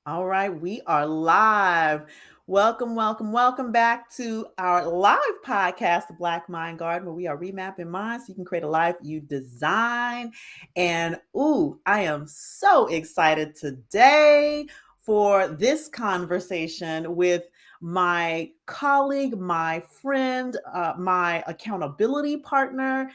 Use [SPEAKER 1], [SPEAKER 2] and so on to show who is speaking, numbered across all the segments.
[SPEAKER 1] All right, we are live. Welcome, welcome, welcome back to our live podcast, The Black Mind Garden, where we are remapping minds so you can create a life you design. And I am so excited today for this conversation with my colleague, my friend, my accountability partner,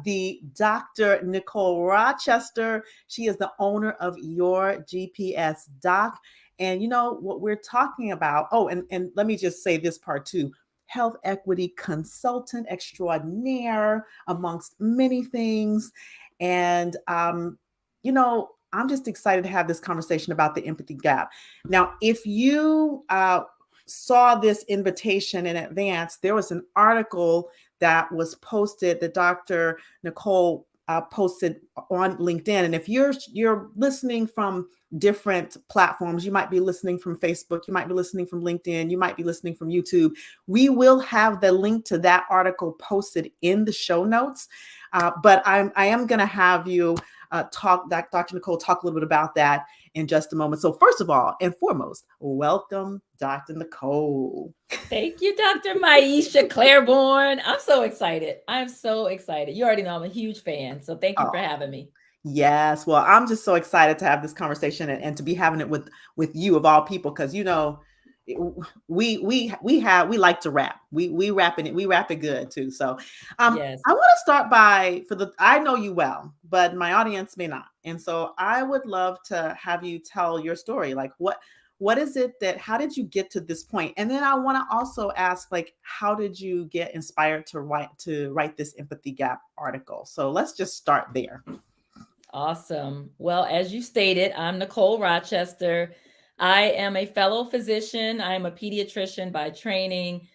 [SPEAKER 1] the Dr. Nicole Rochester. She is the owner of Your GPS Doc. And you know what we're talking about? Oh, and let me just say this part too. Health equity consultant extraordinaire, amongst many things. And I'm just excited to have this conversation about the empathy gap. Now, if you saw this invitation in advance, there was an article that was posted that Dr. Nicole posted on LinkedIn. And if you're listening from different platforms, you might be listening from Facebook, you might be listening from LinkedIn, you might be listening from YouTube. We will have the link to that article posted in the show notes. But I am going to have you Dr. Nicole, talk a little bit about that in just a moment. So first of all and foremost, welcome, Dr. Nicole.
[SPEAKER 2] Thank you, Dr. Maisha Claiborne. I'm so excited. I'm so excited. You already know I'm a huge fan. So thank you for
[SPEAKER 1] Oh,
[SPEAKER 2] having me.
[SPEAKER 1] yes. Well, I'm just so excited to have this conversation and to be having it with you of all people, because we like to rap. We rap it good too. So
[SPEAKER 2] Yes.
[SPEAKER 1] I want to start by I know you well, but my audience may not. And so I would love to have you tell your story. Like what is it that how did you get to this point? And then I want to also ask, like, how did you get inspired to write this empathy gap article? So let's just start there.
[SPEAKER 2] Awesome. Well, as you stated, I'm Nicole Rochester. I am a fellow physician. I am a pediatrician by training,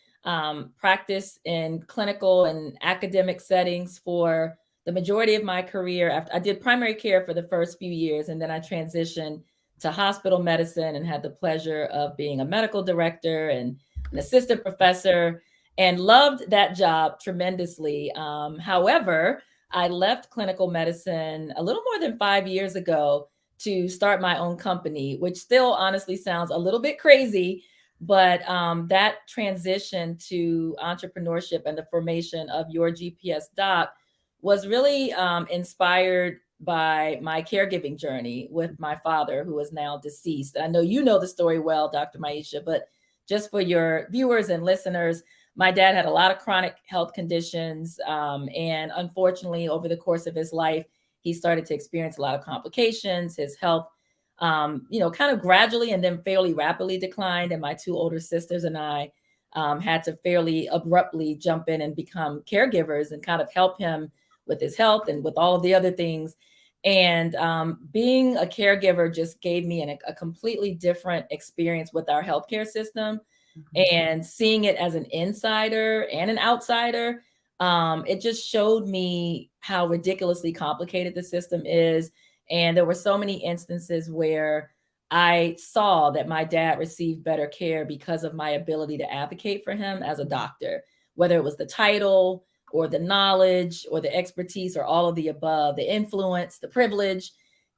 [SPEAKER 2] practice in clinical and academic settings for the majority of my career. After I did primary care for the first few years, and then I transitioned to hospital medicine and had the pleasure of being a medical director and an assistant professor and loved that job tremendously. However, I left clinical medicine a little more than 5 years ago to start my own company, which still honestly sounds a little bit crazy. But that transition to entrepreneurship and the formation of Your GPS Doc was really inspired by my caregiving journey with my father, who is now deceased. I know you know the story well, Dr. Maisha, but just for your viewers and listeners, my dad had a lot of chronic health conditions. And unfortunately, over the course of his life, he started to experience a lot of complications. His health, kind of gradually and then fairly rapidly declined. And my two older sisters and I had to fairly abruptly jump in and become caregivers and kind of help him with his health and with all of the other things. And being a caregiver just gave me a completely different experience with our healthcare system,
[SPEAKER 1] Mhm.
[SPEAKER 2] and seeing it as an insider and an outsider. It just showed me how ridiculously complicated the system is. And there were so many instances where I saw that my dad received better care because of my ability to advocate for him as a doctor, whether it was the title or the knowledge or the expertise or all of the above, the influence, the privilege.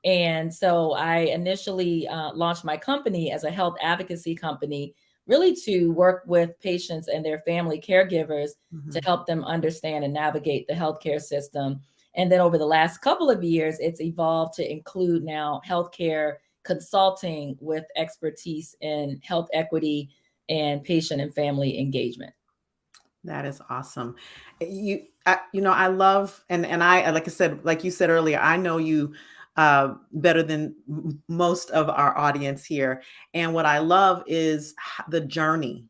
[SPEAKER 2] And so I initially launched my company as a health advocacy company, really to work with patients and their family caregivers to
[SPEAKER 1] Mhm.
[SPEAKER 2] help them understand and navigate the healthcare system. And then over the last couple of years, it's evolved to include now healthcare consulting with expertise in health equity and patient and family engagement.
[SPEAKER 1] That is awesome. I love, and I, like I said, like you said earlier, I know you better than most of our audience here. And what I love is the journey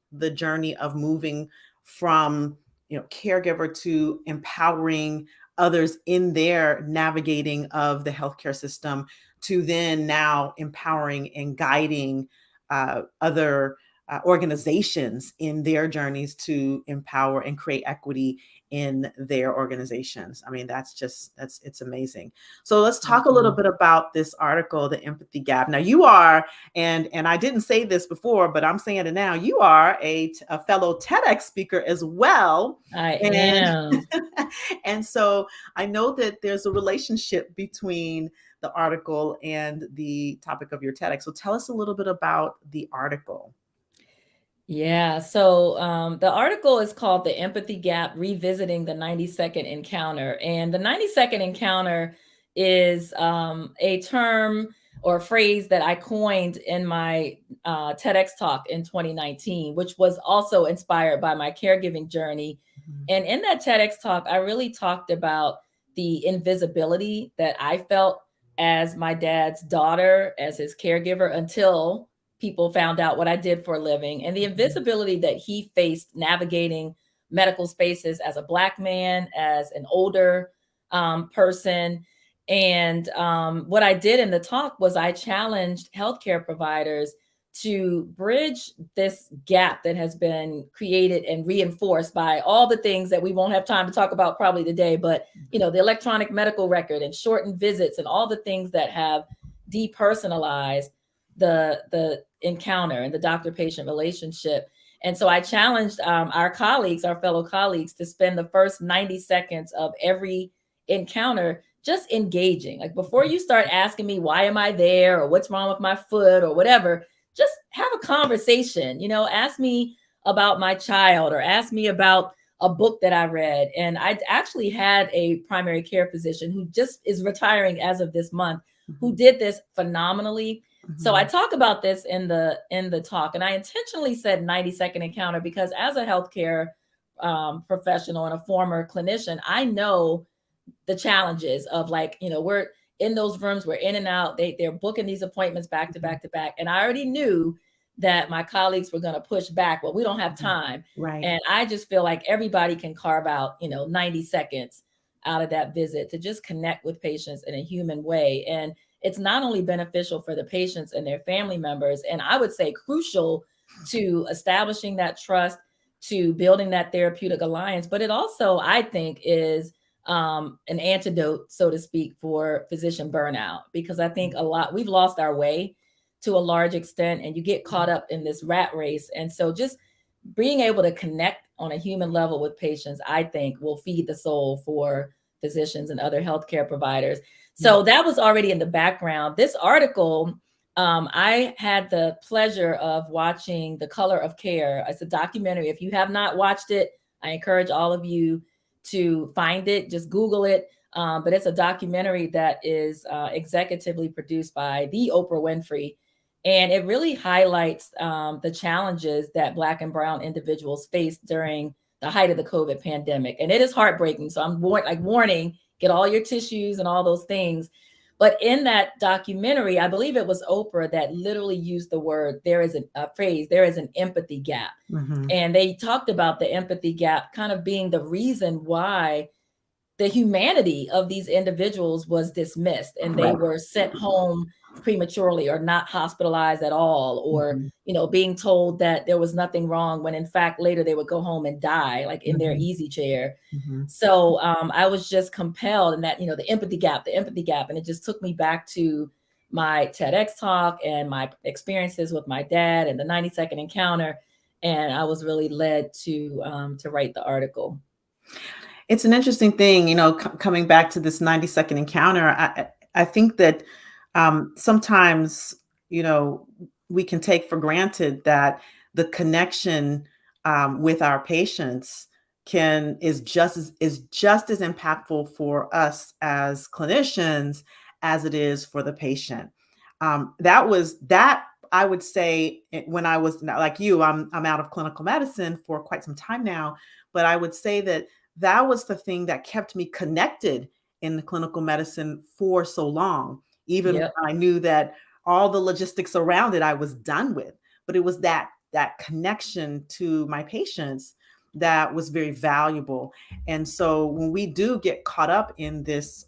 [SPEAKER 1] of moving from, caregiver to empowering others in their navigating of the healthcare system, to then now empowering and guiding other organizations in their journeys to empower and create equity in their organizations. I mean, it's amazing. So let's talk a little
[SPEAKER 2] Awesome.
[SPEAKER 1] bit about this article, the empathy gap. Now you are, and I didn't say this before, but I'm saying it now. You are a fellow TEDx speaker as well,
[SPEAKER 2] I
[SPEAKER 1] and
[SPEAKER 2] am.
[SPEAKER 1] and so I know that there's a relationship between the article and the topic of your TEDx. So tell us a little bit about the article.
[SPEAKER 2] Yeah. So the article is called The Empathy Gap Revisiting the 90-Second Encounter. And the 90-second encounter is a term or a phrase that I coined in my TEDx talk in 2019, which was also inspired by my caregiving journey.
[SPEAKER 1] Mhm.
[SPEAKER 2] And in that TEDx talk, I really talked about the invisibility that I felt as my dad's daughter, as his caregiver, until people found out what I did for a living, and the
[SPEAKER 1] Mhm.
[SPEAKER 2] invisibility that he faced navigating medical spaces as a Black man, as an older person. And what I did in the talk was I challenged healthcare providers to bridge this gap that has been created and reinforced by all the things that we won't have time to talk about probably today, but the electronic medical record and shortened visits and all the things that have depersonalized the encounter and the doctor patient relationship. And so I challenged our colleagues, our fellow colleagues, to spend the first 90 seconds of every encounter just engaging. Like, before you start asking me, why am I there, or what's wrong with my foot, or whatever, just have a conversation. Ask me about my child, or ask me about a book that I read. And I actually had a primary care physician who just is retiring as of this month, who
[SPEAKER 1] Mhm.
[SPEAKER 2] did this phenomenally. So I
[SPEAKER 1] Mhm.
[SPEAKER 2] talk about this in the talk, and I intentionally said 90-second encounter because, as a healthcare professional and a former clinician, I know the challenges of, like, we're in those rooms, we're in and out, they're booking these appointments back to
[SPEAKER 1] Mhm.
[SPEAKER 2] back to back, and I already knew that my colleagues were going to push back. Well, we don't have
[SPEAKER 1] Mhm.
[SPEAKER 2] time.
[SPEAKER 1] Right.
[SPEAKER 2] And I just feel like everybody can carve out 90 seconds out of that visit to just connect with patients in a human way. And it's not only beneficial for the patients and their family members, and I would say crucial to establishing that trust, to building that therapeutic alliance, but it also, I think, is an antidote, so to speak, for physician burnout, because I think a lot we've lost our way to a large extent, and you get caught up in this rat race. And so, just being able to connect on a human level with patients, I think, will feed the soul for physicians and other healthcare providers.
[SPEAKER 1] Mhm.
[SPEAKER 2] So that was already in the background. This article, I had the pleasure of watching The Color of Care. It's a documentary. If you have not watched it, I encourage all of you to find it. Just Google it. But it's a documentary that is executively produced by the Oprah Winfrey, and it really highlights the challenges that Black and Brown individuals faced during the height of the COVID pandemic. And it is heartbreaking. So I'm warning, get all your tissues and all those things. But in that documentary, I believe it was Oprah that literally used the word, there is a phrase, there is an empathy gap.
[SPEAKER 1] Mhm.
[SPEAKER 2] And they talked about the empathy gap kind of being the reason why the humanity of these individuals was dismissed, and they
[SPEAKER 1] Right.
[SPEAKER 2] were sent home prematurely, or not hospitalized at all, or
[SPEAKER 1] Mhm.
[SPEAKER 2] being told that there was nothing wrong, when in fact later they would go home and die, like in their
[SPEAKER 1] Mhm.
[SPEAKER 2] easy chair.
[SPEAKER 1] Mhm.
[SPEAKER 2] So I was just compelled, in that, the empathy gap, and it just took me back to my TEDx talk and my experiences with my dad and the 90-second encounter, and I was really led to write the article.
[SPEAKER 1] It's an interesting thing, coming back to this 90-second encounter. I think that sometimes, you know, we can take for granted that the connection with our patients can is just as impactful for us as clinicians as it is for the patient. That I would say, when I was like you, I'm out of clinical medicine for quite some time now, but I would say that that was the thing that kept me connected in the clinical medicine for so long, even
[SPEAKER 2] Yep.
[SPEAKER 1] when I knew that all the logistics around it I was done with. But it was that connection to my patients that was very valuable. And so when we do get caught up in this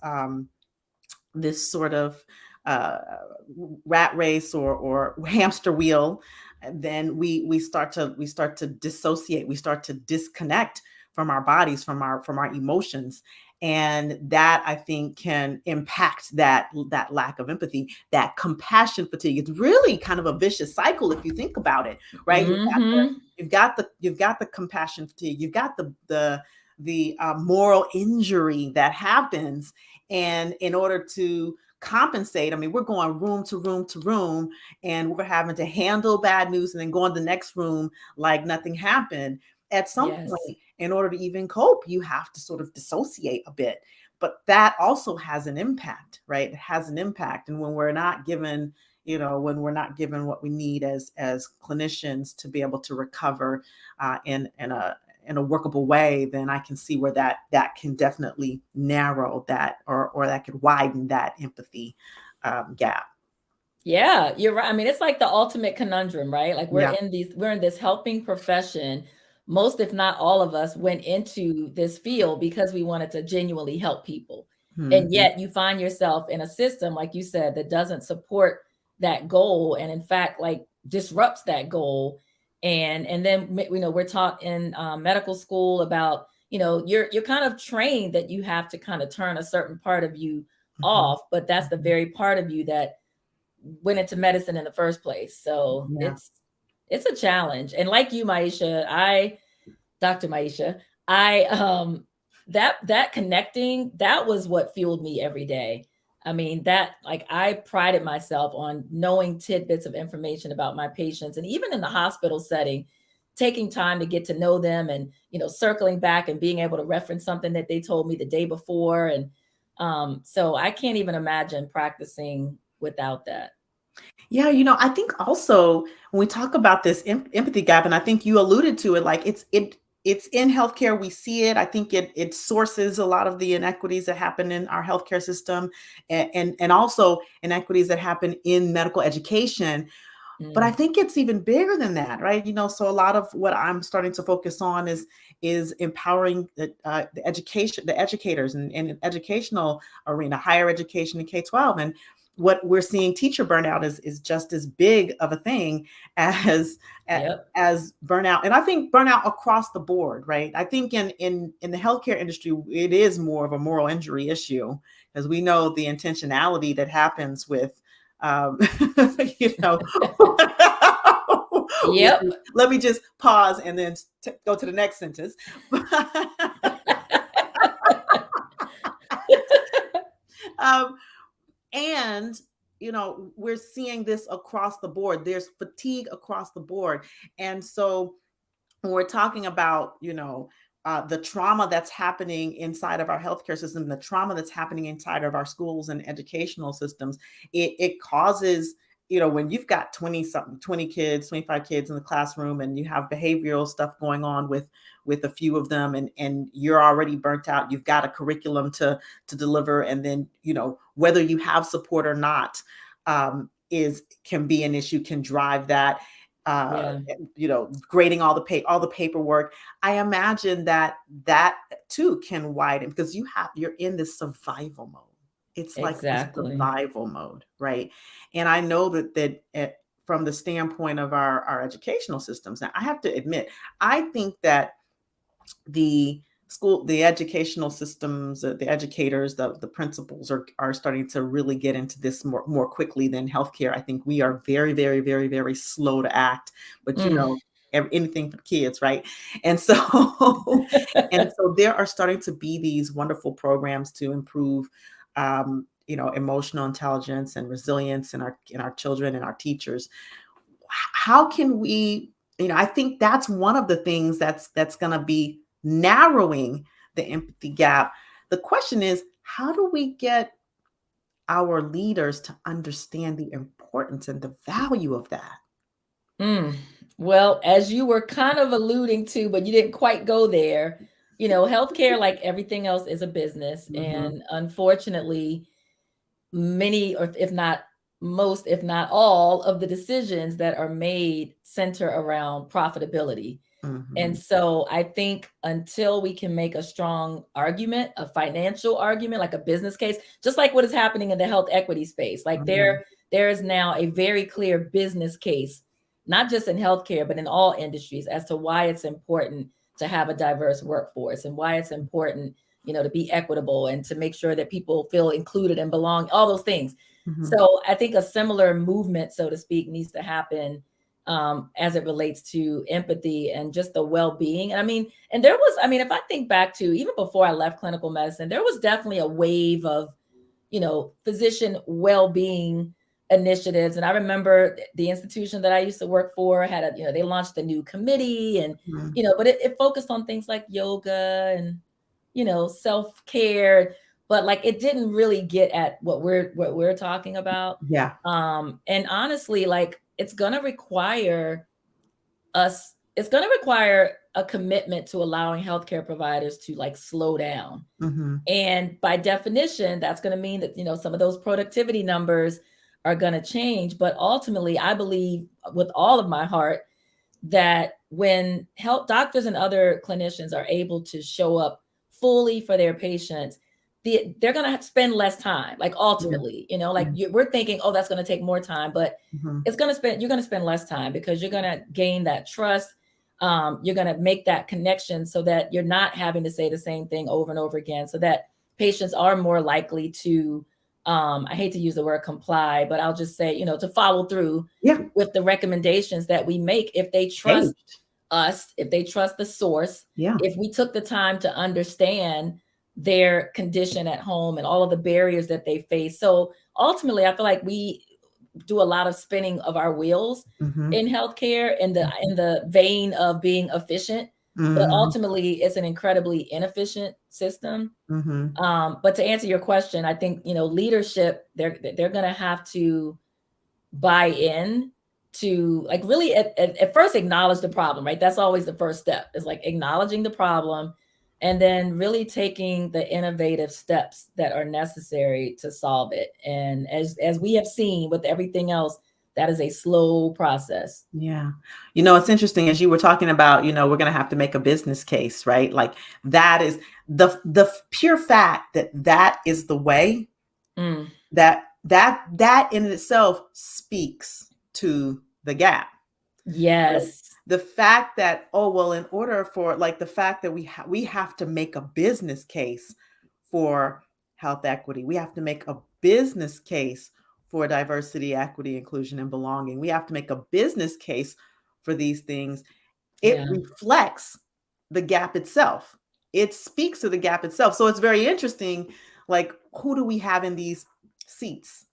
[SPEAKER 1] sort of uh, rat race or hamster wheel, then we start to dissociate, we start to disconnect from our bodies, from our emotions, and that, I think, can impact that lack of empathy, that compassion fatigue. It's really kind of a vicious cycle if you think about it, right?
[SPEAKER 2] Hmm.
[SPEAKER 1] You've got the compassion fatigue, you've got the moral injury that happens, and in order to compensate. I mean, we're going room to room to room, and we're having to handle bad news and then go in the next room like nothing happened. At some
[SPEAKER 2] Yes.
[SPEAKER 1] point, in order to even cope, you have to sort of dissociate a bit. But that also has an impact, right? It has an impact. And when we're not given, when we're not given what we need as clinicians to be able to recover in a workable way, then I can see where that can definitely narrow that, or that could widen that empathy gap.
[SPEAKER 2] Yeah, you're right. I mean, it's like the ultimate conundrum, right? Like
[SPEAKER 1] Yeah.
[SPEAKER 2] we're in this helping profession. Most, if not all of us, went into this field because we wanted to genuinely help people. And
[SPEAKER 1] Mhm.
[SPEAKER 2] yet you find yourself in a system, like you said, that doesn't support that goal and in fact like disrupts that goal. And then we're taught in medical school about, you're kind of trained that you have to kind of turn a certain part of you
[SPEAKER 1] Mhm.
[SPEAKER 2] off, but that's the
[SPEAKER 1] Mhm.
[SPEAKER 2] very part of you that went into medicine in the first place. So
[SPEAKER 1] Yeah.
[SPEAKER 2] it's a challenge. And like you, Dr. Maisha, I that connecting, that was what fueled me every day. I mean, that like I prided myself on knowing tidbits of information about my patients, and even in the hospital setting, taking time to get to know them, and circling back and being able to reference something that they told me the day before. And so I can't even imagine practicing without that.
[SPEAKER 1] Yeah, I think also when we talk about this empathy gap, and I think you alluded to it, like it's in healthcare. We see it. I think it sources a lot of the inequities that happen in our healthcare system, and also inequities that happen in medical education. But I
[SPEAKER 2] Mm,
[SPEAKER 1] think it's even bigger than that, right? So a lot of what I'm starting to focus on is empowering the education, the educators, and educational arena, higher education and K-12. And what we're seeing, teacher burnout is just as big of a thing as
[SPEAKER 2] yep.
[SPEAKER 1] as burnout. And I think burnout across the board, right? I think in the healthcare industry, it is more of a moral injury issue, because we know the intentionality that happens with um, you know,
[SPEAKER 2] Yep.
[SPEAKER 1] let me just pause and then go to the next sentence. um, and we're seeing this across the board. There's fatigue across the board, and so when we're talking about the trauma that's happening inside of our healthcare system, the trauma that's happening inside of our schools and educational systems, it causes, when you've got 20 kids, 25 kids in the classroom, and you have behavioral stuff going on with a few of them, and you're already burnt out, you've got a curriculum to deliver, and then whether you have support or not, is can be an issue, can drive that, uh,
[SPEAKER 2] Yeah,
[SPEAKER 1] grading all the paperwork. I imagine that too can widen, because you're in this survival mode. It's like a
[SPEAKER 2] exactly.
[SPEAKER 1] survival mode, right? And I know that from the standpoint of our educational systems, now I have to admit, I think that the educational systems, the educators, the principals are starting to really get into this more quickly than healthcare. I think we are very, very, very, very slow to act, but
[SPEAKER 2] Mm.
[SPEAKER 1] anything for kids, right? And so and so there are starting to be these wonderful programs to improve emotional intelligence and resilience in our children and our teachers. How can we, I think that's one of the things that's going to be narrowing the empathy gap. The question is, how do we get our leaders to understand the importance and the value of that?
[SPEAKER 2] Mm. Well, as you were kind of alluding to, but you didn't quite go there, healthcare, like everything else, is a business.
[SPEAKER 1] Mhm,
[SPEAKER 2] And unfortunately, many, or if not most, if not all, of the decisions that are made center around profitability. And
[SPEAKER 1] mhm,
[SPEAKER 2] so I think until we can make a strong argument, a financial argument, like a business case, just like what is happening in the health equity space, like
[SPEAKER 1] mhm,
[SPEAKER 2] there is now a very clear business case, not just in healthcare, but in all industries, as to why it's important to have a diverse workforce, and why it's important, to be equitable and to make sure that people feel included and belong, all those things.
[SPEAKER 1] mhm,
[SPEAKER 2] So I think a similar movement, so to speak, needs to happen as it relates to empathy and just the well-being. And I mean, and there was, I mean, if I think back to even before I left clinical medicine, there was definitely a wave of physician well-being initiatives. And I remember the institution that I used to work for had they launched a new committee, and
[SPEAKER 1] Mhm.
[SPEAKER 2] but it focused on things like yoga and self-care, but like it didn't really get at what we're talking about.
[SPEAKER 1] Yeah.
[SPEAKER 2] And honestly, like it's going to require a commitment to allowing healthcare providers to like slow down.
[SPEAKER 1] Mhm.
[SPEAKER 2] And by definition, that's going to mean that, some of those productivity numbers are going to change. But ultimately, I believe with all of my heart that when health doctors and other clinicians are able to show up fully for their patients, they're going to spend less time. Like
[SPEAKER 1] Yeah.
[SPEAKER 2] ultimately, like
[SPEAKER 1] Mhm.
[SPEAKER 2] we're thinking, oh, that's going to take more time, but
[SPEAKER 1] Mhm.
[SPEAKER 2] you're going to spend less time because you're going to gain that trust. You're going to make that connection so that you're not having to say the same thing over and over again, so that patients are more likely to, I hate to use the word comply, but I'll just say, to follow through
[SPEAKER 1] Yeah.
[SPEAKER 2] with the recommendations that we make if they trust
[SPEAKER 1] Engaged.
[SPEAKER 2] us, if they trust the source,
[SPEAKER 1] Yeah.
[SPEAKER 2] if we took the time to understand their condition at home and all of the barriers that they face. So ultimately, I feel like we do a lot of spinning of our wheels
[SPEAKER 1] Mhm.
[SPEAKER 2] in healthcare in the
[SPEAKER 1] Mhm.
[SPEAKER 2] vein of being efficient, but
[SPEAKER 1] Mhm.
[SPEAKER 2] ultimately it's an incredibly inefficient system.
[SPEAKER 1] Mhm.
[SPEAKER 2] But to answer your question, I think leadership, they're going to have to buy in to like really at first acknowledge the problem, right? That's always the first step, is like acknowledging the problem and then really taking the innovative steps that are necessary to solve it. And as we have seen with everything else, that is a slow process.
[SPEAKER 1] Yeah. It's interesting as you were talking about, we're going to have to make a business case, right? Like that is the pure fact that that is the way,
[SPEAKER 2] Mm,
[SPEAKER 1] that in itself speaks to the gap. Right?
[SPEAKER 2] yes.
[SPEAKER 1] The fact that, oh, well, in order for like the fact that we have to make a business case for health equity. We have to make a business case for diversity, equity, inclusion, and belonging. We have to make a business case for these things. It
[SPEAKER 2] Yeah.
[SPEAKER 1] reflects the gap itself. It speaks to the gap itself. So it's very interesting, like who do we have in these seats?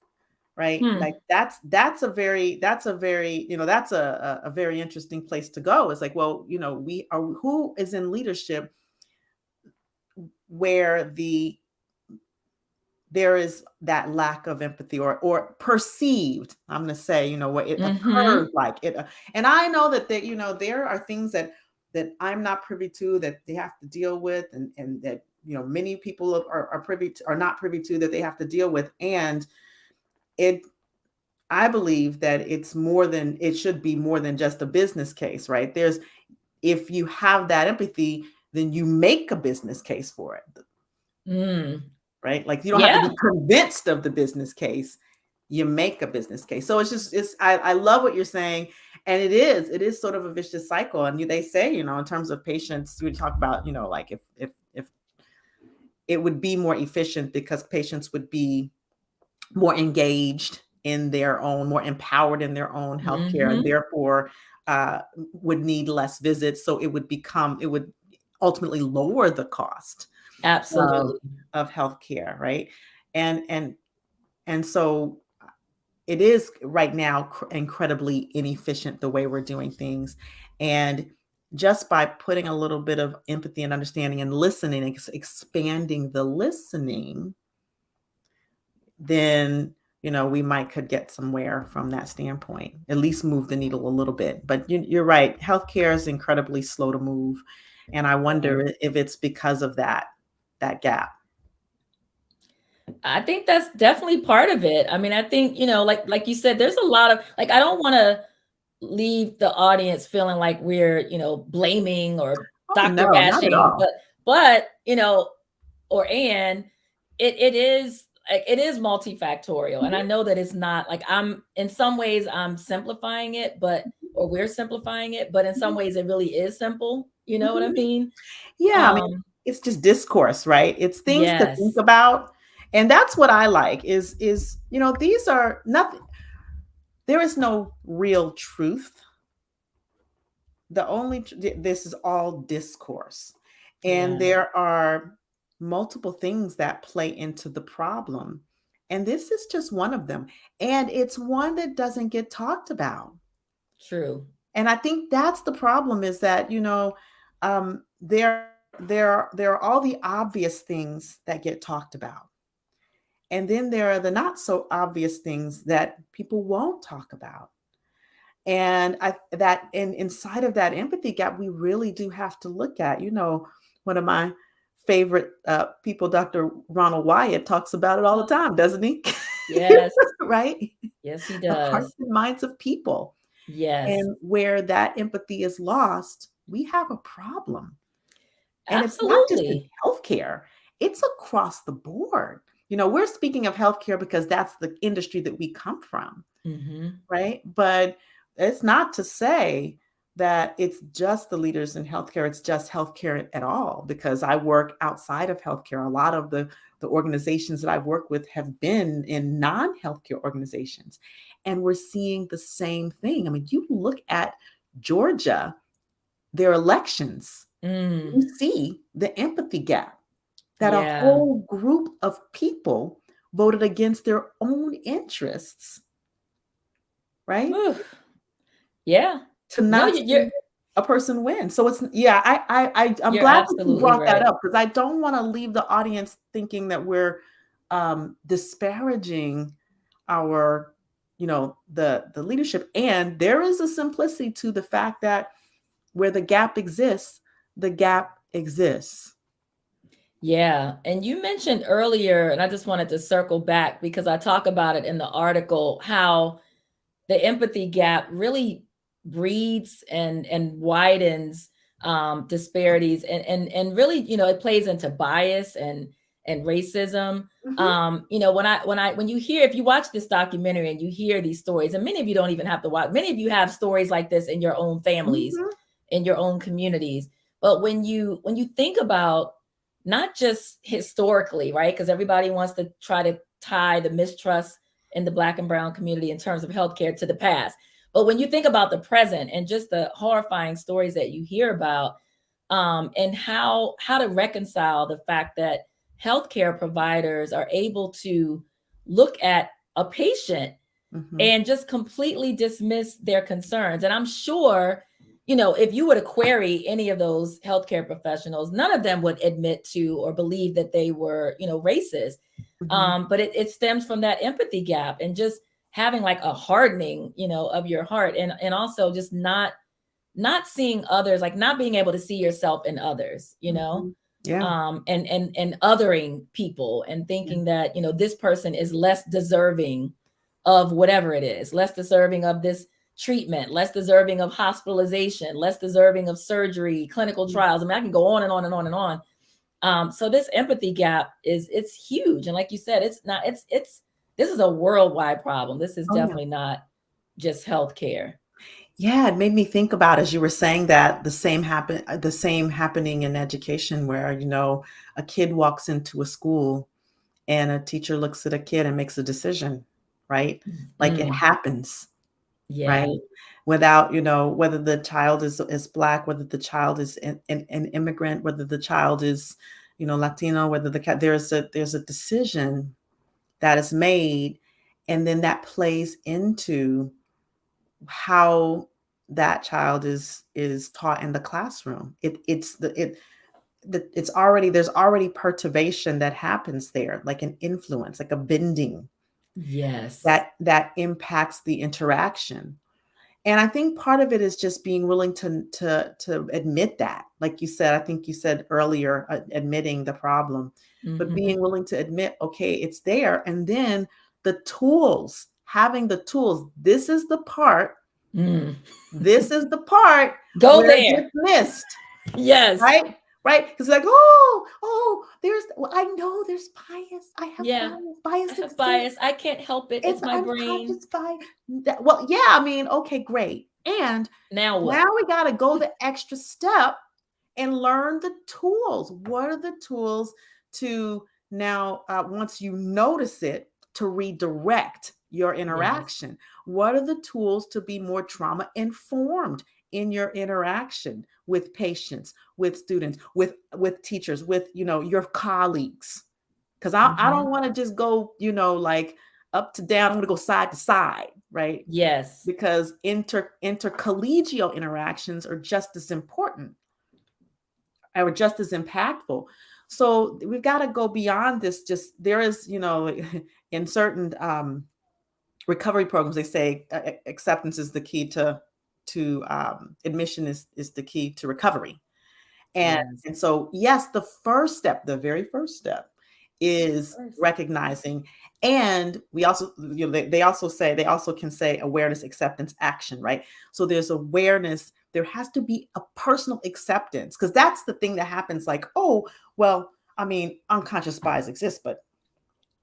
[SPEAKER 1] Right,
[SPEAKER 2] Hmm.
[SPEAKER 1] like that's a very that's a very interesting place to go. It's like, well, we are, who is in leadership where there is that lack of empathy, or perceived, I'm going to say, what it occurs
[SPEAKER 2] Mm-hmm.
[SPEAKER 1] like it, and I know that there are things that I'm not privy to, that they have to deal with, and that many people are privy to, are not privy to, that they have to deal with. And it I believe that it should be more than just a business case, right? If you have that empathy, then you make a business case for it,
[SPEAKER 2] Mm.
[SPEAKER 1] right? Like you don't have to
[SPEAKER 2] Yeah.
[SPEAKER 1] be convinced of the business case. You make a business case. So I love what you're saying. And it is sort of a vicious cycle. And they say, in terms of patients, we talk about, like if it would be more efficient because patients would be more engaged in their own, more empowered in their own healthcare, and
[SPEAKER 2] Mm-hmm.
[SPEAKER 1] therefore uh, would need less visits. So it would ultimately lower the cost of
[SPEAKER 2] Absolutely.
[SPEAKER 1] healthcare, right? And so it is right now incredibly inefficient the way we're doing things, and just by putting a little bit of empathy and understanding and listening, expanding the listening, then we might could get somewhere from that standpoint, at least move the needle a little bit. But you're right, healthcare is incredibly slow to move, and I
[SPEAKER 2] Yeah.
[SPEAKER 1] wonder if it's because of that gap.
[SPEAKER 2] I think that's definitely part of it. I mean, I think, like you said, there's a lot of like I don't want to leave the audience feeling like we're, blaming or
[SPEAKER 1] Oh
[SPEAKER 2] doctor
[SPEAKER 1] no, not at
[SPEAKER 2] bashing,
[SPEAKER 1] all.
[SPEAKER 2] but, or and it is multifactorial. And I
[SPEAKER 1] Mhm.
[SPEAKER 2] know that it's not like I'm in some ways I'm simplifying it, or we're simplifying it, but in some
[SPEAKER 1] Mhm.
[SPEAKER 2] ways it really is simple. You know what I
[SPEAKER 1] Mhm.
[SPEAKER 2] mean?
[SPEAKER 1] Yeah, I mean,
[SPEAKER 2] Um,
[SPEAKER 1] it's just discourse, right? It's things to think
[SPEAKER 2] yes.
[SPEAKER 1] about, and that's what I like. Is these are nothing. There is no real truth. This is all discourse, and
[SPEAKER 2] Yeah.
[SPEAKER 1] there are multiple things that play into the problem, And this is just one of them. And it's one that doesn't get talked about.
[SPEAKER 2] True.
[SPEAKER 1] And I think that's the problem, is that, there are all the obvious things that get talked about. And then there are the not so obvious things that people won't talk about. And inside of that empathy gap, we really do have to look at, one of my favorite people, Dr. Ronald Wyatt, talks about it all the
[SPEAKER 2] Oh,
[SPEAKER 1] time, doesn't he?
[SPEAKER 2] yes.
[SPEAKER 1] Right?
[SPEAKER 2] Yes, he
[SPEAKER 1] The hearts
[SPEAKER 2] does.
[SPEAKER 1] and minds of people.
[SPEAKER 2] Yes.
[SPEAKER 1] And where that empathy is lost, we have a problem. And it's not just in
[SPEAKER 2] Absolutely.
[SPEAKER 1] healthcare, it's across the board. We're speaking of healthcare because that's the industry that we come from,
[SPEAKER 2] Hmm.
[SPEAKER 1] right? But it's not to say that it's just the leaders in healthcare, it's just healthcare at all, because I work outside of healthcare. A lot of the organizations that I've worked with have been in non-healthcare organizations. And we're seeing the same thing. I mean, you look at Georgia, their elections,
[SPEAKER 2] Mm,
[SPEAKER 1] you see the empathy gap, that a
[SPEAKER 2] yeah.
[SPEAKER 1] whole group of people voted against their own interests, right?
[SPEAKER 2] Oof. Yeah.
[SPEAKER 1] To
[SPEAKER 2] No,
[SPEAKER 1] not
[SPEAKER 2] you're
[SPEAKER 1] see a person win. So it's, yeah, I'm
[SPEAKER 2] you're
[SPEAKER 1] glad that you
[SPEAKER 2] absolutely
[SPEAKER 1] brought that
[SPEAKER 2] right.
[SPEAKER 1] up, because I don't want to leave the audience thinking that we're disparaging our, the leadership. And there is a simplicity to the fact that where the gap exists, the gap exists.
[SPEAKER 2] Yeah. And you mentioned earlier, and I just wanted to circle back because I talk about it in the article, how the empathy gap really breeds and widens disparities and really, it plays into bias and racism.
[SPEAKER 1] Hmm.
[SPEAKER 2] When you hear, if you watch this documentary and you hear these stories, and many of you don't even have to watch, many of you have stories like this in your own families,
[SPEAKER 1] Hmm.
[SPEAKER 2] in your own communities. But when you think about, not just historically, right? Because everybody wants to try to tie the mistrust in the Black and brown community in terms of healthcare to the past. But when you think about the present and just the horrifying stories that you hear about, and how to reconcile the fact that healthcare providers are able to look at a patient
[SPEAKER 1] Hmm.
[SPEAKER 2] and just completely dismiss their concerns. And I'm sure, if you were to query any of those healthcare professionals, none of them would admit to or believe that they were, racist.
[SPEAKER 1] Hmm.
[SPEAKER 2] But it stems from that empathy gap and just having like a hardening, of your heart, and also just not seeing others, like not being able to see yourself in others,
[SPEAKER 1] Hmm. Yeah.
[SPEAKER 2] and othering people and
[SPEAKER 1] Yeah.
[SPEAKER 2] thinking that, this person is less deserving of whatever it is, less deserving of this treatment, less deserving of hospitalization, less deserving of surgery, clinical
[SPEAKER 1] Mm.
[SPEAKER 2] trials. I mean, I can go on and on and on and on. So this empathy gap it's huge, and like you said, it's not it's this is a worldwide problem. This is
[SPEAKER 1] Oh, yeah.
[SPEAKER 2] definitely not just healthcare.
[SPEAKER 1] Yeah, it made me think about, as you were saying, that the same happening in education, where, a kid walks into a school and a teacher looks at a kid and makes a decision, right? Like, it
[SPEAKER 2] Mm,
[SPEAKER 1] happens,
[SPEAKER 2] yeah.
[SPEAKER 1] right? Without, whether the child is Black, whether the child is an immigrant, whether the child is, Latino, whether there's a decision that is made, and then that plays into how that child is taught in the classroom. It's already, there's already perturbation that happens there, like an influence, like a bending
[SPEAKER 2] Yes.
[SPEAKER 1] that impacts the interaction. And I think part of it is just being willing to admit that, like you said, I think you said earlier, admitting the problem, but
[SPEAKER 2] Hmm.
[SPEAKER 1] being willing to admit, okay, it's there, and then the tools, having the tools.
[SPEAKER 2] Mm.
[SPEAKER 1] This is the part
[SPEAKER 2] Go
[SPEAKER 1] where it
[SPEAKER 2] there.
[SPEAKER 1] gets missed,
[SPEAKER 2] Yes.
[SPEAKER 1] right? Right? Because, like, oh, I know there's bias. I have
[SPEAKER 2] Yeah.
[SPEAKER 1] bias.
[SPEAKER 2] I
[SPEAKER 1] Bias
[SPEAKER 2] have
[SPEAKER 1] exists.
[SPEAKER 2] bias. I can't help it.
[SPEAKER 1] It's
[SPEAKER 2] It's my brain.
[SPEAKER 1] unconscious bias. Well, yeah, I mean, okay, great. And
[SPEAKER 2] Now
[SPEAKER 1] now
[SPEAKER 2] what?
[SPEAKER 1] we got to go the extra step and learn the tools. What are the tools to now, once you notice it, to redirect your
[SPEAKER 2] Yes.
[SPEAKER 1] interaction? What are the tools to be more trauma informed in your interaction with patients, with students, with teachers, with, your colleagues? Because I
[SPEAKER 2] Hmm.
[SPEAKER 1] don't want to just go, like up to down. I'm going to go side to side, right?
[SPEAKER 2] Yes.
[SPEAKER 1] Because intercollegial interactions are just as important or just as impactful. So we've got to go beyond this. Just there is, in certain recovery programs, they say acceptance is the key to admission is the key to recovery. And
[SPEAKER 2] Yes.
[SPEAKER 1] and so, yes, the first step, the very first step is
[SPEAKER 2] First.
[SPEAKER 1] recognizing. And we also, they also say, they also can say awareness, acceptance, action, right? So there's awareness. There has to be a personal acceptance, because that's the thing that happens. Like, oh, well, I mean, unconscious bias exists, but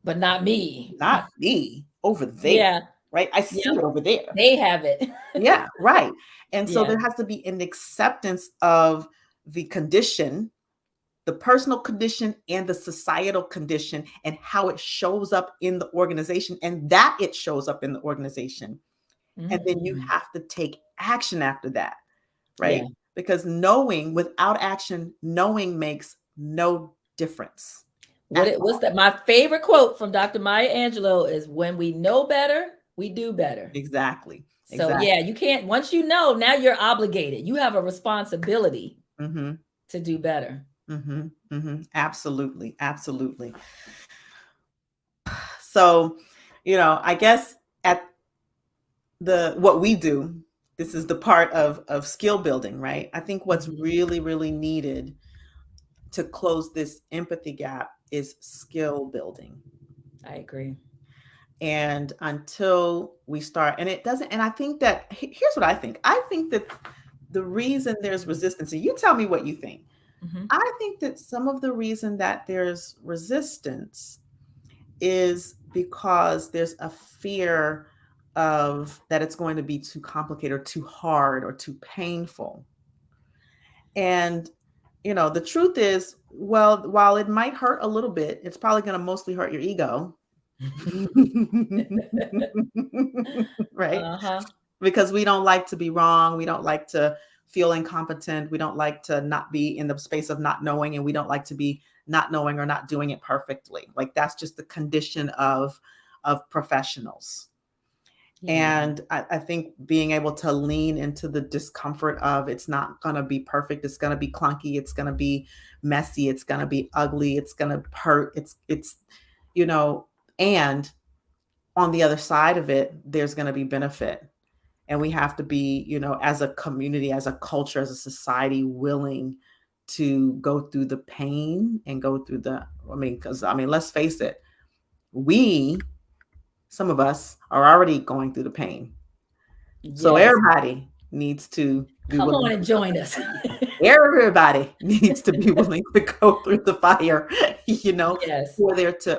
[SPEAKER 2] But not me.
[SPEAKER 1] not me over there,
[SPEAKER 2] Yeah.
[SPEAKER 1] right? I
[SPEAKER 2] Yep.
[SPEAKER 1] see it over there.
[SPEAKER 2] They have it.
[SPEAKER 1] Yeah, right. And so
[SPEAKER 2] Yeah.
[SPEAKER 1] there has to be an acceptance of the condition, the personal condition and the societal condition, and how it shows up in the organization, and that it shows up in the organization. And then you
[SPEAKER 2] Hmm.
[SPEAKER 1] have to take action after that, right?
[SPEAKER 2] Yeah.
[SPEAKER 1] Because knowing without action, knowing makes no difference
[SPEAKER 2] What
[SPEAKER 1] at
[SPEAKER 2] it was
[SPEAKER 1] all.
[SPEAKER 2] that my favorite quote from Dr. Maya Angelou is, when we know better, we do better.
[SPEAKER 1] Exactly.
[SPEAKER 2] So
[SPEAKER 1] Exactly.
[SPEAKER 2] yeah, you can't, once you know, now you're obligated. You have a responsibility
[SPEAKER 1] Mm-hmm.
[SPEAKER 2] to do better.
[SPEAKER 1] Mm-hmm. Mm-hmm. Absolutely. Absolutely. So, I guess at what we do, this is the part of skill building, right? I think what's
[SPEAKER 2] Hmm.
[SPEAKER 1] really, really needed to close this empathy gap is skill building.
[SPEAKER 2] I agree.
[SPEAKER 1] And until we start, and it doesn't, and I think that here's what I think that the reason there's resistance, and you tell me what you think.
[SPEAKER 2] Hmm.
[SPEAKER 1] I think that some of the reason that there's resistance is because there's a fear of that it's going to be too complicated or too hard or too painful. And the truth is, well, while it might hurt a little bit, it's probably going to mostly hurt your ego. Right?
[SPEAKER 2] Uh-huh.
[SPEAKER 1] Because we don't like to be wrong, we don't like to feel incompetent, we don't like to not be in the space of not knowing, and we don't like to be not knowing or not doing it perfectly. Like that's just the condition of professionals.
[SPEAKER 2] Yeah.
[SPEAKER 1] And I think being able to lean into the discomfort of it's not going to be perfect, it's going to be clunky, it's going to be messy, it's going to be ugly, it's going to hurt, it's you know and on the other side of it there's going to be benefit. And we have to be, as a community, as a culture, as a society, willing to go through the pain and go through because let's face it, we, some of us, are already going through the pain. So
[SPEAKER 2] Yes.
[SPEAKER 1] everybody needs to be
[SPEAKER 2] Come
[SPEAKER 1] willing
[SPEAKER 2] on
[SPEAKER 1] to
[SPEAKER 2] and
[SPEAKER 1] go
[SPEAKER 2] join
[SPEAKER 1] through
[SPEAKER 2] us.
[SPEAKER 1] the pain. Everybody needs to be willing to go through the fire,
[SPEAKER 2] Yes.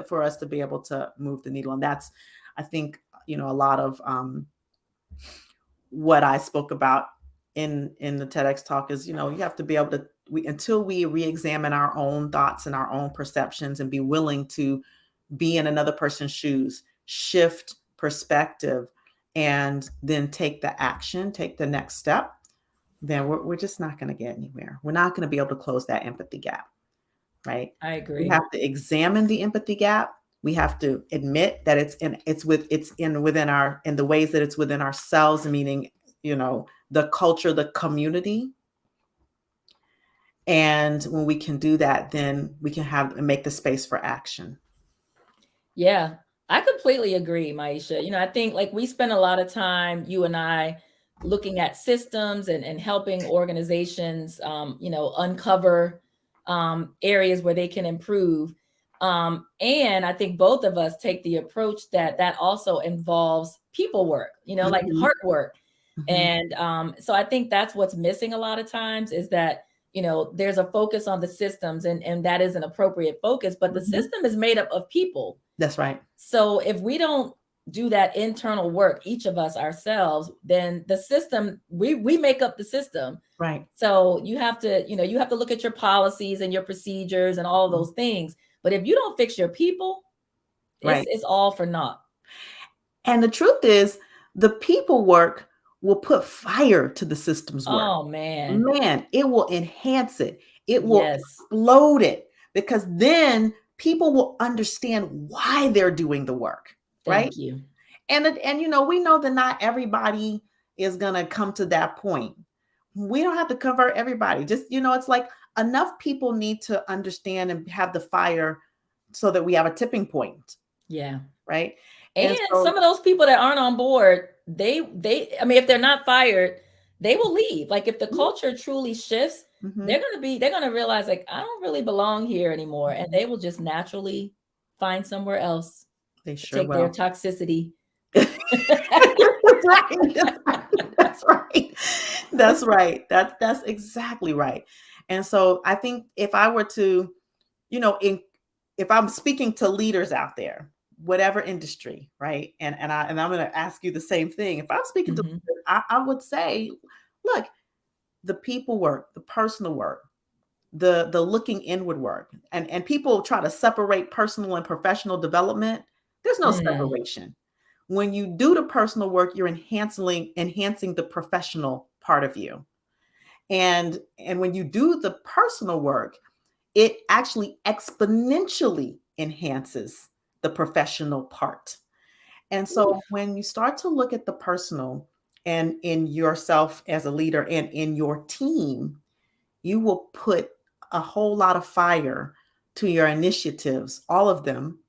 [SPEAKER 1] for us to be able to move the needle. And that's, I think, a lot of what I spoke about in the TEDx talk is, you have to be able to until we re-examine our own thoughts and our own perceptions and be willing to be in another person's shoes, shift perspective, and then take the action, take the next step, then we're just not going to get anywhere. We're not going to be able to close that empathy gap, right?
[SPEAKER 2] I
[SPEAKER 1] We
[SPEAKER 2] agree.
[SPEAKER 1] have to examine the empathy gap. We have to admit that it's in the ways that it's within ourselves, meaning, the culture, the community. And when we can do that, then we can make the space for action.
[SPEAKER 2] Yeah, I completely agree, Maisha. I think like we spend a lot of time, you and I, looking at systems and helping organizations, uncover areas where they can improve. And I think both of us take the approach that that also involves people work, like
[SPEAKER 1] Mhm,
[SPEAKER 2] heart work.
[SPEAKER 1] mhm,
[SPEAKER 2] And so I think that's what's missing a lot of times, is that there's a focus on the systems, and that is an appropriate focus, but the
[SPEAKER 1] mhm.
[SPEAKER 2] system is made up of people.
[SPEAKER 1] That's right.
[SPEAKER 2] So if we don't do that internal work, each of us ourselves, then the system, we make up the system.
[SPEAKER 1] Right.
[SPEAKER 2] So you have to look at your policies and your procedures and all of
[SPEAKER 1] Mhm.
[SPEAKER 2] those things. But if you don't fix your people,
[SPEAKER 1] Right.
[SPEAKER 2] it's all for naught.
[SPEAKER 1] And the truth is, the people work will put fire to the system's work.
[SPEAKER 2] Oh man.
[SPEAKER 1] Man, it will enhance it. It will
[SPEAKER 2] Yes.
[SPEAKER 1] explode it, because then people will understand why they're doing the work, right?
[SPEAKER 2] Thank you.
[SPEAKER 1] And we know that not everybody is going to come to that point. We don't have to convert everybody. Just, it's like enough people need to understand and have the fire so that we have a tipping point,
[SPEAKER 2] Yeah.
[SPEAKER 1] right?
[SPEAKER 2] And
[SPEAKER 1] And so,
[SPEAKER 2] some of those people that aren't on board, I mean, if they're not fired, they will leave. Like if the culture truly shifts,
[SPEAKER 1] mhm,
[SPEAKER 2] they're gonna realize like I don't really belong here anymore. And
[SPEAKER 1] mhm,
[SPEAKER 2] they will just naturally find somewhere else
[SPEAKER 1] they
[SPEAKER 2] to
[SPEAKER 1] sure
[SPEAKER 2] take their
[SPEAKER 1] will.
[SPEAKER 2] toxicity.
[SPEAKER 1] That's right. That's right. That's right. That's exactly right. And so I think if I were to, if I'm speaking to leaders out there, whatever industry, right? And I'm going to ask you the same thing. If I'm speaking to
[SPEAKER 2] Mhm.
[SPEAKER 1] leaders, I would say, look, the people work, the personal work, the looking inward work, and people try to separate personal and professional development. There's no
[SPEAKER 2] Mm.
[SPEAKER 1] separation. When you do the personal work, you're enhancing the professional part of you. And when you do the personal work, it actually exponentially enhances the professional part. And
[SPEAKER 2] Ooh.
[SPEAKER 1] so when you start to look at the personal and in yourself as a leader and in your team, you will put a whole lot of fire to your initiatives, all of them.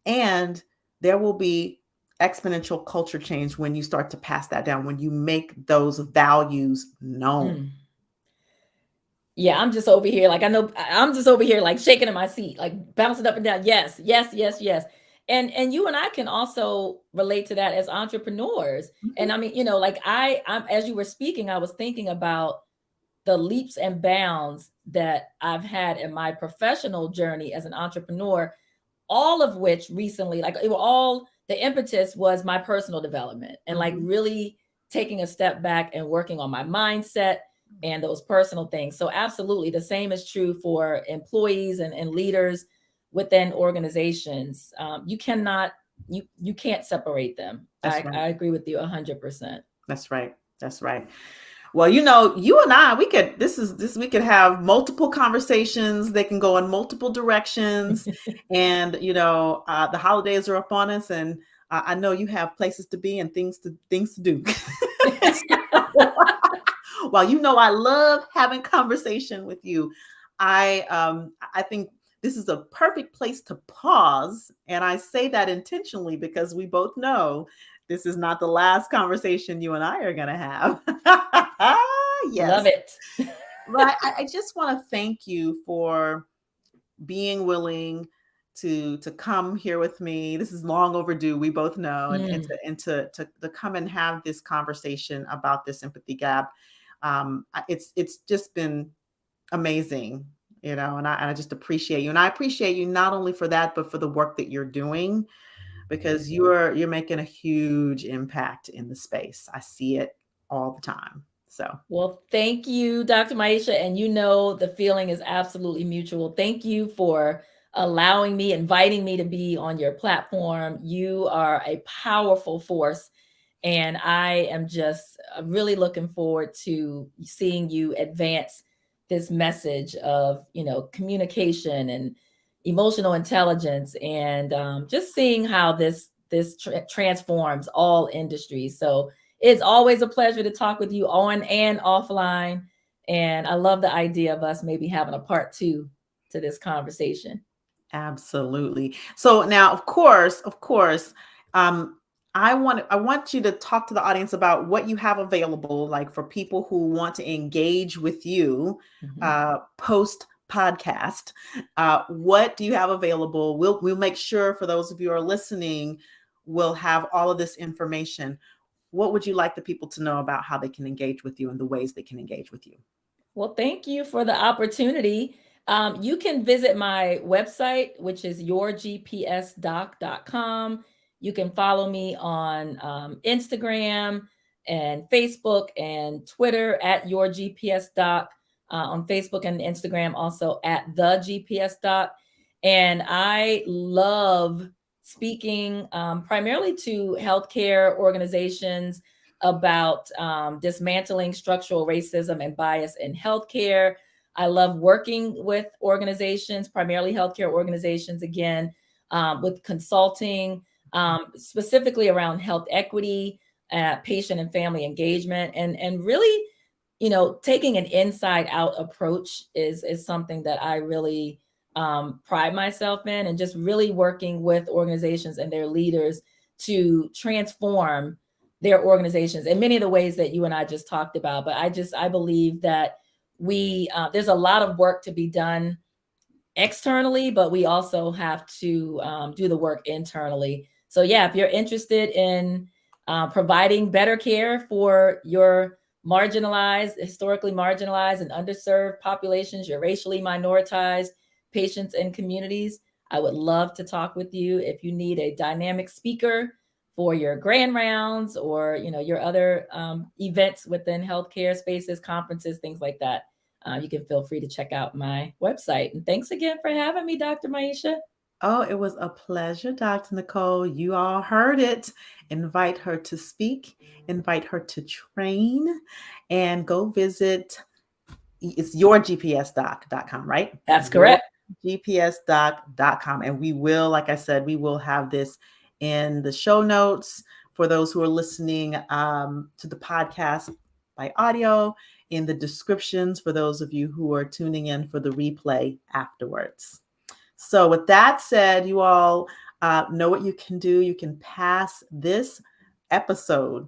[SPEAKER 1] And there will be exponential culture change when you start to pass that down, when you make those values known.
[SPEAKER 2] Mm. Yeah, I'm just over here. Like I know I'm just over here like shaking in my seat, like bouncing up and down. Yes, yes, yes, yes. And you and I can also relate to that as entrepreneurs.
[SPEAKER 1] Mhm,
[SPEAKER 2] And I mean, like I'm as you were speaking, I was thinking about the leaps and bounds that I've had in my professional journey as an entrepreneur, all of which recently, like it were all the impetus was my personal development and like
[SPEAKER 1] mhm.
[SPEAKER 2] really taking a step back and working on my mindset and those personal things. So absolutely the same is true for employees and leaders within organizations. You cannot, you can't separate them.
[SPEAKER 1] That's
[SPEAKER 2] I
[SPEAKER 1] right.
[SPEAKER 2] agree with you 100%.
[SPEAKER 1] That's right. That's right. Well, you and I, we could have multiple conversations. They can go in multiple directions. And, the holidays are upon us, and I know you have places to be and things to do. Well, I love having conversation with you. I think this is a perfect place to pause, and I say that intentionally because we both know this is not the last conversation you and I are going to have.
[SPEAKER 2] Love
[SPEAKER 1] Yes.
[SPEAKER 2] it.
[SPEAKER 1] Right. I just want to thank you for being willing to come here with me. This is long overdue, we both know,
[SPEAKER 2] Mm.
[SPEAKER 1] to come and have this conversation about this empathy gap. It's just been amazing, and I just appreciate you, and I appreciate you not only for that, but for the work that you're doing, because you're making a huge impact in the space. I see it all the time. So
[SPEAKER 2] Well, thank you, Dr. Maisha. And the feeling is absolutely mutual. Thank you for allowing me, inviting me to be on your platform. You are a powerful force. And I am just really looking forward to seeing you advance this message of, communication and emotional intelligence and just seeing how this transforms all industries. So it's always a pleasure to talk with you on and offline. And I love the idea of us maybe having a part two to this conversation.
[SPEAKER 1] absolutely. So now, of course, um, I want you to talk to the audience about what you have available, like for people who want to engage with you
[SPEAKER 2] Mhm.
[SPEAKER 1] post podcast. What do you have available? We'll make sure for those of you who are listening, we'll have all of this information. What would you like the people to know about how they can engage with you and the ways they can engage with you?
[SPEAKER 2] Well, thank you for the opportunity. You can visit my website, which is yourgpsdoc.com. You can follow me on Instagram and Facebook and Twitter at yourgpsdoc. On Facebook and Instagram, also at the GPS doc. And I love speaking primarily to healthcare organizations about dismantling structural racism and bias in healthcare. I love working with organizations, primarily healthcare organizations, again, with consulting, specifically around health equity, patient and family engagement, and really, taking an inside out approach is something that I really pride myself in, and just really working with organizations and their leaders to transform their organizations in many of the ways that you and I just talked about. But I believe that there's a lot of work to be done externally, but we also have to do the work internally. So yeah, if you're interested in providing better care for your historically marginalized and underserved populations, your racially minoritized patients and communities, I would love to talk with you. If you need a dynamic speaker for your grand rounds, or your other events within healthcare spaces, conferences, things like that, you can feel free to check out my website. And thanks again for having me, Dr. Maisha.
[SPEAKER 1] Oh, it was a pleasure, Dr. Nicole. You all heard it. Invite her to speak, invite her to train, and go visit, it's yourgpsdoc.com, right?
[SPEAKER 2] That's correct.
[SPEAKER 1] Yourgpsdoc.com. And we will, like I said, we will have this in the show notes for those who are listening to the podcast by audio, in the descriptions for those of you who are tuning in for the replay afterwards. So with that said, you all know what you can do. You can pass this episode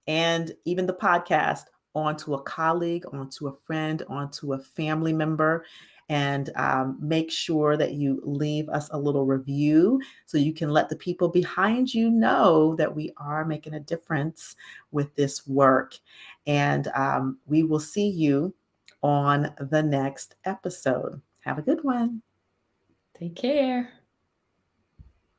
[SPEAKER 1] and even the podcast onto a colleague, onto a friend, onto a family member, and make sure that you leave us a little review so you can let the people behind you know that we are making a difference with this work. And we will see you on the next episode. Have a good one.
[SPEAKER 2] Take care.